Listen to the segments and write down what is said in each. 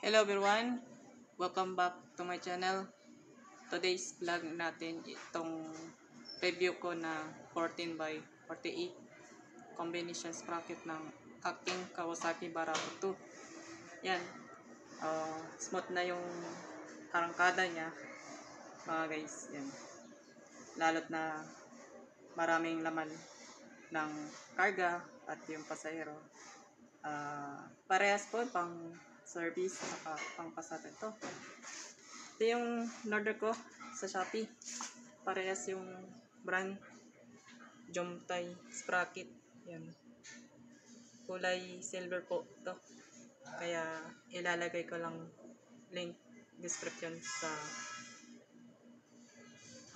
Hello everyone, welcome back to my channel. Today's vlog natin itong review ko na 14 by 48 combination sprocket ng aking Kawasaki Barako 2. Yan, smooth na yung arangkada niya mga guys. Yan, lalot na maraming laman ng karga at yung pasahero. Parehas po pang service at pang pasada ito. Ito yung order ko sa Shopee. Parehas yung brand Jomtai sprocket. Yan. Kulay silver po ito. Kaya ilalagay ko lang link description sa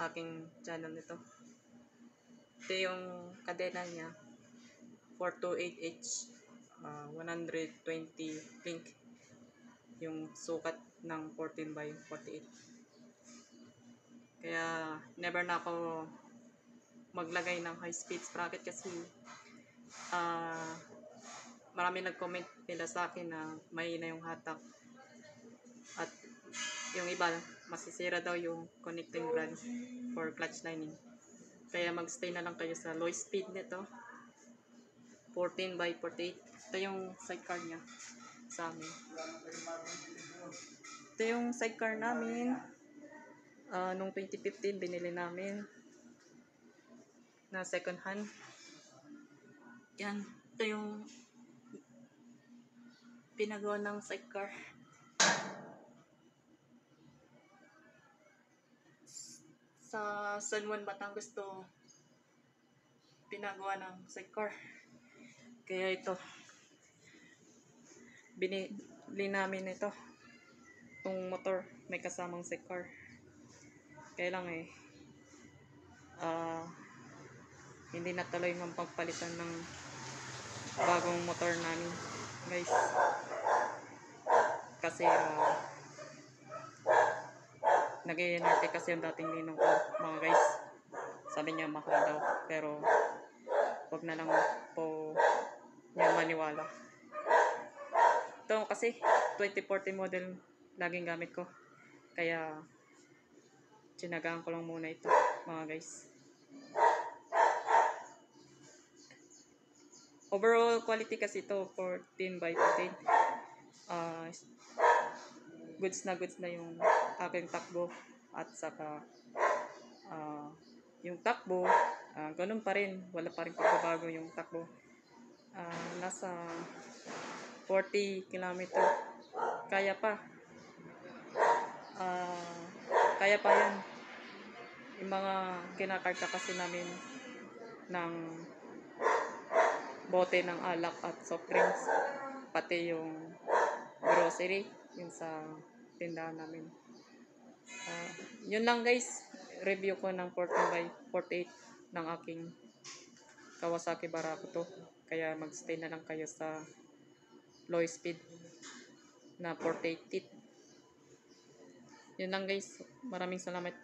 aking channel nito. Ito yung kadena niya 428H 120 link yung sukat ng 14 by 48. Kaya never na ako maglagay ng high speed sprocket kasi marami nag-comment nila sa akin na mahina yung hatak at yung iba masisira daw yung connecting rod for clutch lining. Kaya magstay na lang kayo sa low speed nito 14 by 48. Ito yung sidecar niya sa amin. Ito yung sidecar namin. Nung 2015 binili namin na second hand. Yan. Ito yung pinagawa ng sidecar. Sa San Juan, Batangas to pinagawa ng sidecar. Kaya ito binili namin ito. Itong motor may kasamang sidecar. Kaya lang hindi natuloy ng pagpalitan ng bagong motor namin guys. Kasi nag-iinarte kasi yung dating ninong ko mga guys. Sabi niya mahal daw, pero wag na lang po niya maniwala. Ito kasi 2014 model laging gamit ko, kaya tinagaan ko lang muna ito mga guys. Overall quality kasi ito 14 by 14. Goods na yung aking takbo at saka yung takbo ganun pa rin, wala pa rin pagbabago yung takbo. Nasa 40 km kaya pa yan. Yung mga kinakarga kasi namin ng bote ng alak at soft drinks, pati yung grocery, yung sa tindahan namin. Yun lang guys, review ko ng 14 by 48 ng aking Kawasaki Barako 2. Kaya magstay na lang kayo sa low speed na 48 teeth. Yun lang guys, maraming salamat.